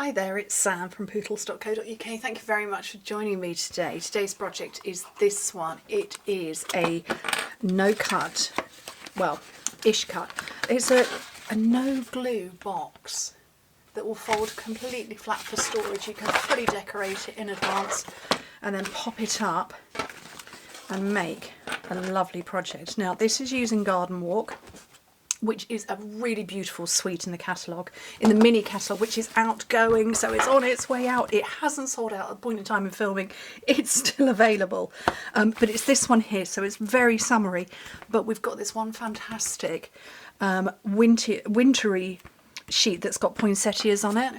Hi there, it's Sam from Pootles.co.uk. Thank you very much for joining me today. Today's project is this one. It is a no cut, well, ish cut. It's a no glue box that will fold completely flat for storage. You can fully decorate it in advance and then pop it up and make a lovely project. Now this is using Garden Walk, which is a really beautiful suite in the catalogue, in the mini catalogue, which is outgoing, so it's on its way out. It hasn't sold out at the point in time of filming. It's still available, but it's this one here, so it's very summery. But we've got this one fantastic wintry sheet that's got poinsettias on it,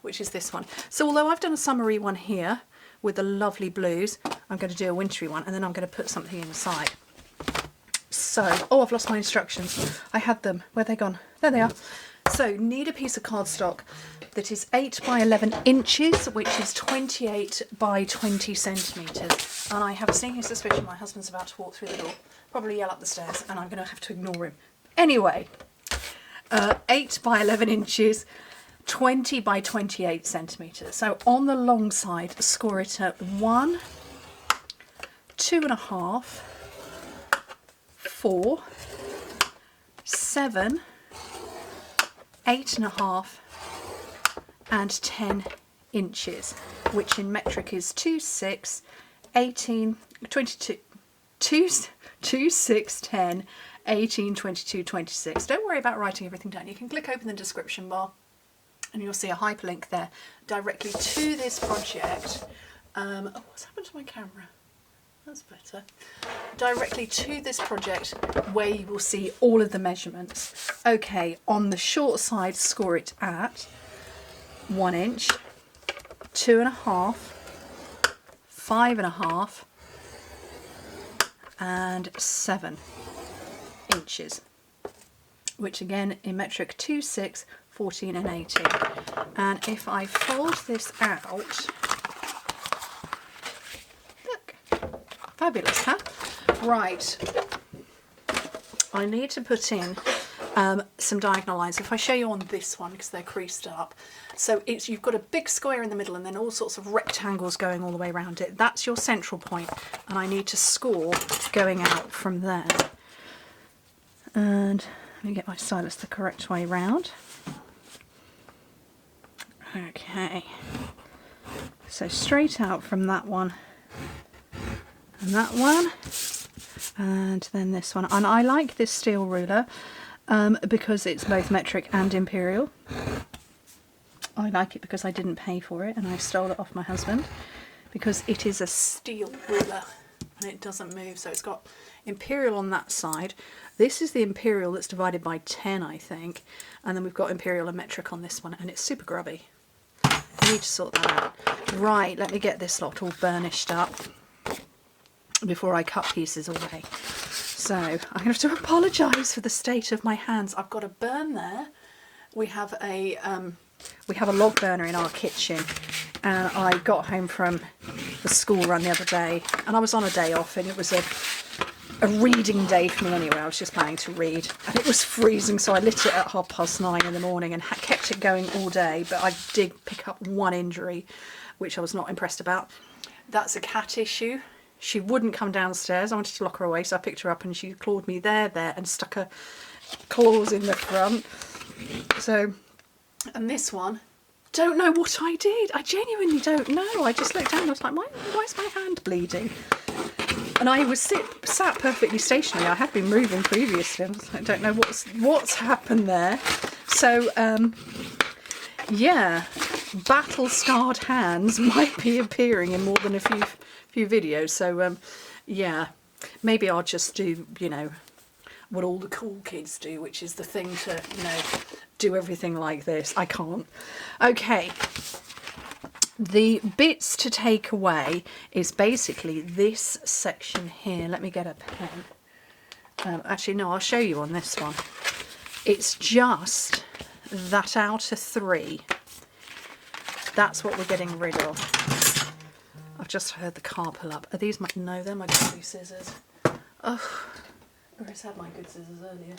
which is this one. So although I've done a summery one here with the lovely blues, I'm going to do a wintry one, and then I'm going to put something inside. So, oh, I've lost my instructions. I had them. Where are they gone? There they are. So, need a piece of cardstock that is 8 by 11 inches, which is 28 by 20 centimetres. And I have a sneaking suspicion my husband's about to walk through the door, probably yell up the stairs, and I'm going to have to ignore him. Anyway, 8 by 11 inches, 20 by 28 centimetres. So, on the long side, score it at 1, 2.5, 4, 7, 8.5 and 10 inches, which in metric is 2, 6, 18, 22, 2, 6, 10, 18, 22, 26. Don't worry about writing everything down. You can click open the description bar and you'll see a hyperlink there directly to this project. Oh, what's happened to my camera? That's better. Directly to this project where you will see all of the measurements. Okay, on the short side, score it at 1 inch, 2.5, 5.5 and 7 inches, which again in metric 2, 6, 14 and 18. And if I fold this out, fabulous, huh? Right, I need to put in some diagonal lines. If I show you on this one, because they're creased up, so you've got a big square in the middle and then all sorts of rectangles going all the way around it. That's your central point, and I need to score going out from there. And let me get my stylus the correct way round. Okay, so straight out from that one and that one, and then this one. And I like this steel ruler because it's both metric and imperial. I like it because I didn't pay for it and I stole it off my husband, because it is a steel ruler and it doesn't move. So it's got imperial on that side. This is the imperial that's divided by 10, I think, and then we've got imperial and metric on this one, and it's super grubby. I need to sort that out. Right, let me get this lot all burnished up before I cut pieces away. So I'm going to have to apologise for the state of my hands. I've got a burn there. We have a log burner in our kitchen, and I got home from the school run the other day, and I was on a day off, and it was a reading day for me anyway. I was just planning to read, and it was freezing, so I lit it at 9:30 in the morning and kept it going all day. But I did pick up one injury, which I was not impressed about. That's a cat issue. She wouldn't come downstairs. I wanted to lock her away, so I picked her up and she clawed me there, and stuck her claws in the front. So, and this one, don't know what I did. I genuinely don't know. I just looked down and I was like, why is my hand bleeding? And I was sat perfectly stationary. I had been moving previously. I don't know what's happened there. So, yeah, battle-scarred hands might be appearing in more than a few videos. So yeah, maybe I'll just do, you know, what all the cool kids do, which is the thing to, you know, do everything like this. I can't. Okay, the bits to take away is basically this section here. Let me get a pen. Actually no, I'll show you on this one. It's just that outer 3. That's what we're getting rid of. I've just heard the car pull up. Are these my... No, they're my good scissors. Oh, I always had my good scissors earlier.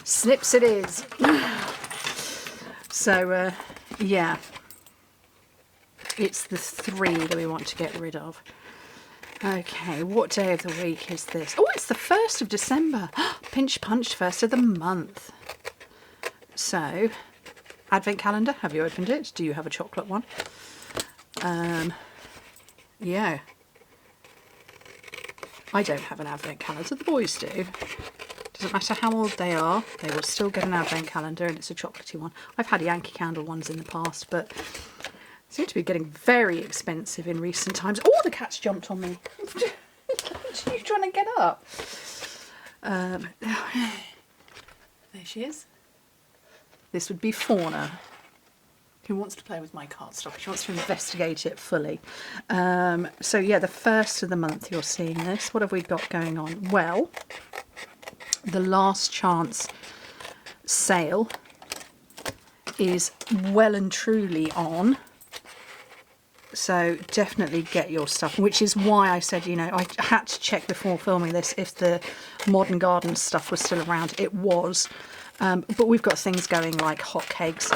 Snips it is. So, yeah, it's the 3 that we want to get rid of. Okay, what day of the week is this? Oh, it's the 1st of December. Pinch punch, 1st of the month. So, advent calendar, have you opened it? Do you have a chocolate one? Yeah. I don't have an advent calendar, the boys do. Doesn't matter how old they are, they will still get an advent calendar, and it's a chocolatey one. I've had Yankee Candle ones in the past, but seem to be getting very expensive in recent times. Oh, the cat's jumped on me. She's trying to get up. There she is. This would be Fauna, who wants to play with my cardstock. She wants to investigate it fully. So yeah, the 1st of the month you're seeing this. What have we got going on? Well, the last chance sale is well and truly on. So definitely get your stuff, which is why I said, you know, I had to check before filming this if the Modern Garden stuff was still around. It was, but we've got things going like hotcakes.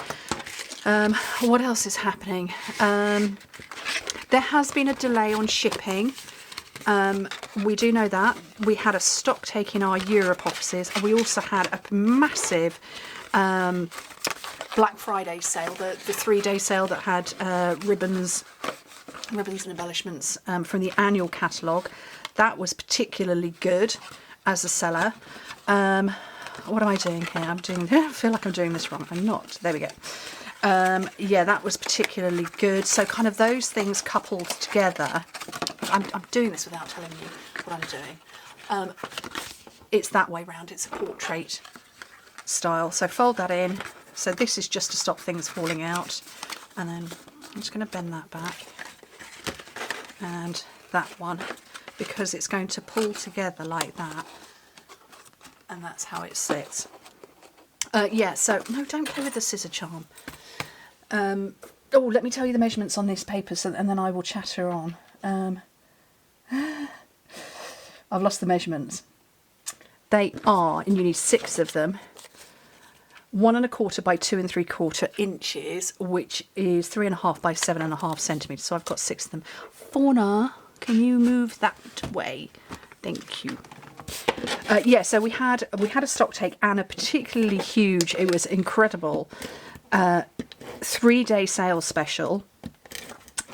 What else is happening? There has been a delay on shipping. We do know that. We had a stock take in our Europe offices, and we also had a massive Black Friday sale, the 3-day sale that had ribbons and embellishments from the annual catalogue. That was particularly good as a seller. What am I doing here? I feel like I'm doing this wrong. I'm not. There we go. Yeah, that was particularly good. So kind of those things coupled together. I'm doing this without telling you what I'm doing. It's that way round. It's a portrait style. So fold that in. So this is just to stop things falling out. And then I'm just going to bend that back. And that one, because it's going to pull together like that. And that's how it sits. Yeah, so no, don't play with the scissor charm. Oh, let me tell you the measurements on these papers, and then I will chatter on. I've lost the measurements. They are, and you need 6 of them, 1 1/4 by 2 3/4 inches, which is 3.5 by 7.5 centimetres. So I've got 6 of them. Fauna, can you move that way? Thank you. Yeah, so we had a stock take and a particularly huge, it was incredible, 3-day sales special.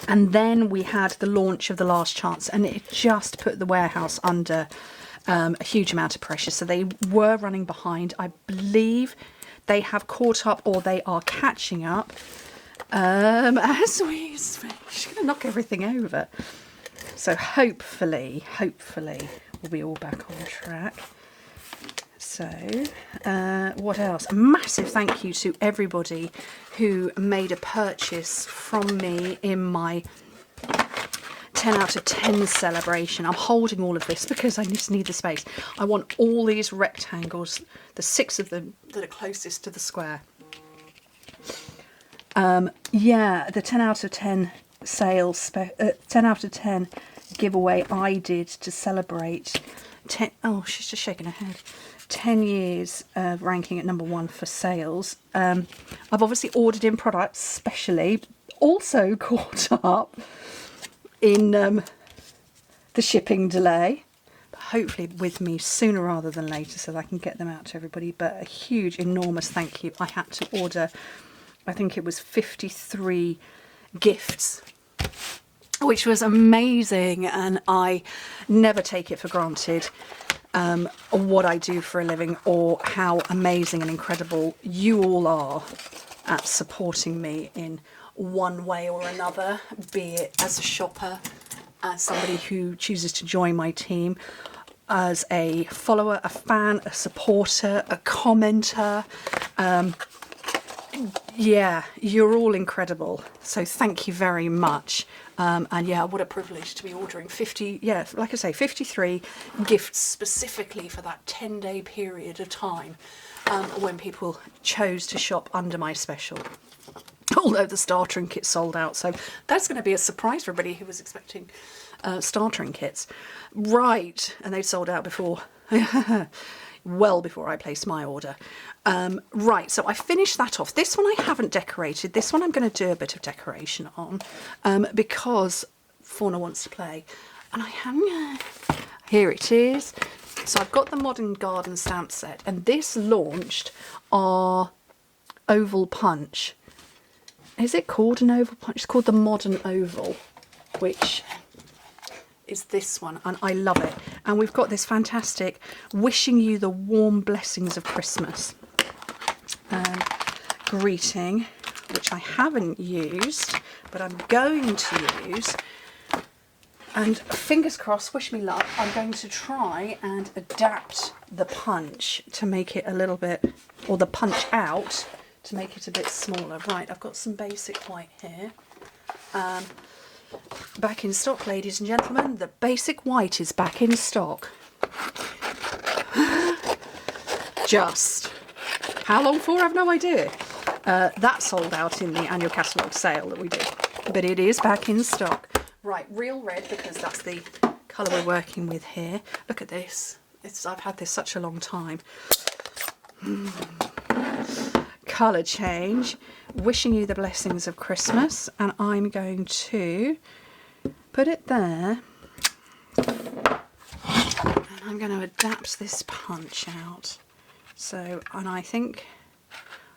And then we had the launch of the last chance, and it just put the warehouse under a huge amount of pressure. So they were running behind. I believe they have caught up, or they are catching up. She's going to knock everything over. So hopefully we'll be all back on track. So, what else? A massive thank you to everybody who made a purchase from me in my 10 out of 10 celebration. I'm holding all of this because I just need the space. I want all these rectangles, the 6 of them that are closest to the square. Yeah, the 10 out of 10 sales, 10 out of 10 giveaway I did to celebrate 10, oh, she's just shaking her head. 10 years ranking at #1 for sales. I've obviously ordered in products specially, also caught up in the shipping delay, but hopefully with me sooner rather than later so that I can get them out to everybody. But a huge, enormous thank you. I had to order, I think it was 53 gifts, which was amazing, and I never take it for granted what I do for a living, or how amazing and incredible you all are at supporting me in one way or another, be it as a shopper, as somebody who chooses to join my team, as a follower, a fan, a supporter, a commenter. Yeah, you're all incredible. So thank you very much. And yeah, what a privilege to be ordering 50, yeah, like I say, 53 gifts specifically for that 10-day period of time when people chose to shop under my special. Although the star trinkets sold out, so that's going to be a surprise for everybody who was expecting star trinkets. Right, and they sold out before. well before I placed my order. Right, so I finished that off. This one I haven't decorated. This one I'm going to do a bit of decoration on because Fauna wants to play. And I haven't... Here it is. So I've got the Modern Garden stamp set, and this launched our oval punch. Is it called an oval punch? It's called the Modern Oval, which is this one, and I love it. And we've got this fantastic wishing you the warm blessings of Christmas greeting, which I haven't used, but I'm going to use. And fingers crossed, wish me luck, I'm going to try and adapt the punch to make it a little bit, or the punch out to make it a bit smaller. Right, I've got some basic white here. Back in stock, ladies and gentlemen. The basic white is back in stock. Just. How long for? I've no idea. That sold out in the annual catalogue sale that we did. But it is back in stock. Right, real red, because that's the colour we're working with here. Look at this. I've had this such a long time. Colour change. Wishing you the blessings of Christmas. And I'm going to put it there. And I'm going to adapt this punch out. So, and I think...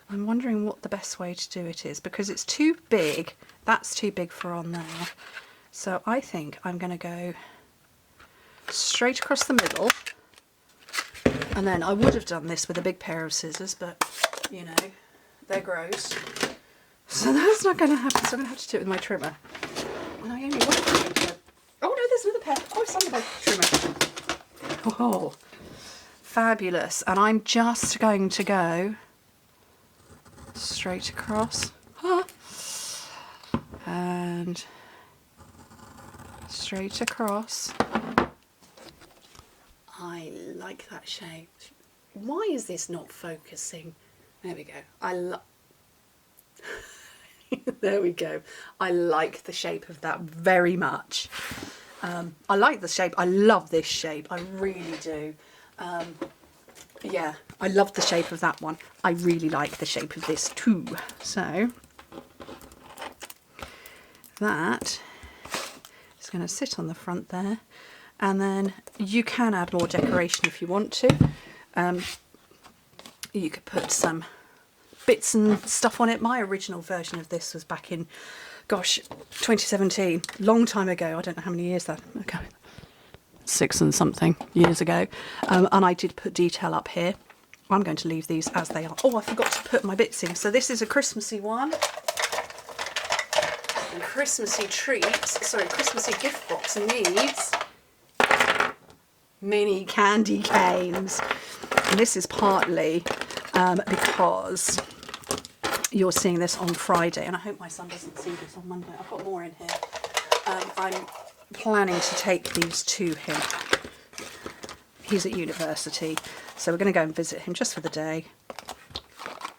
I'm wondering what the best way to do it is, because it's too big. That's too big for on there. So I think I'm going to go straight across the middle, and then I would have done this with a big pair of scissors, but you know, they're gross. So that's not going to happen, so I'm going to have to do it with my trimmer. And I only want oh no, there's another pair. Oh, it's on the trimmer. Oh, fabulous. And I'm just going to go straight across. And straight across. I like that shape. Why is this not focusing? There we go. There we go. I like the shape of that very much. I like the shape. I love this shape. I really do. Yeah, I love the shape of that one. I really like the shape of this too. So that is going to sit on the front there, and then you can add more decoration if you want to. You could put some bits and stuff on it. My original version of this was back in, gosh, 2017, long time ago. I don't know how many years that ago. 6 and something years ago. And I did put detail up here. I'm going to leave these as they are. Oh, I forgot to put my bits in. So this is a Christmassy one. And Christmassy treats, sorry, Christmassy gift box needs mini candy canes. And this is partly because you're seeing this on Friday, and I hope my son doesn't see this on Monday. I've got more in here. I'm planning to take these to him. He's at university, so we're going to go and visit him just for the day.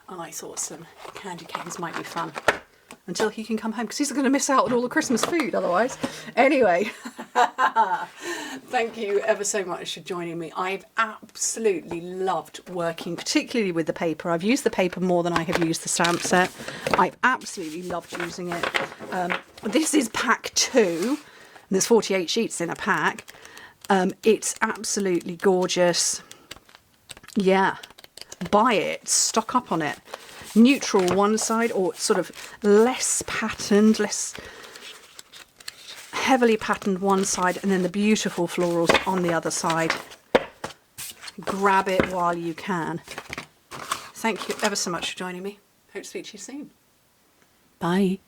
And I thought some candy canes might be fun until he can come home, because he's going to miss out on all the Christmas food otherwise. Anyway, thank you ever so much for joining me. I've absolutely loved working, particularly with the paper. I've used the paper more than I have used the stamp set. I've absolutely loved using it. This is pack 2. There's 48 sheets in a pack. It's absolutely gorgeous. Yeah, buy it, stock up on it. Neutral one side, or sort of less patterned, less heavily patterned one side, and then the beautiful florals on the other side. Grab it while you can. Thank you ever so much for joining me. Hope to speak to you soon. Bye.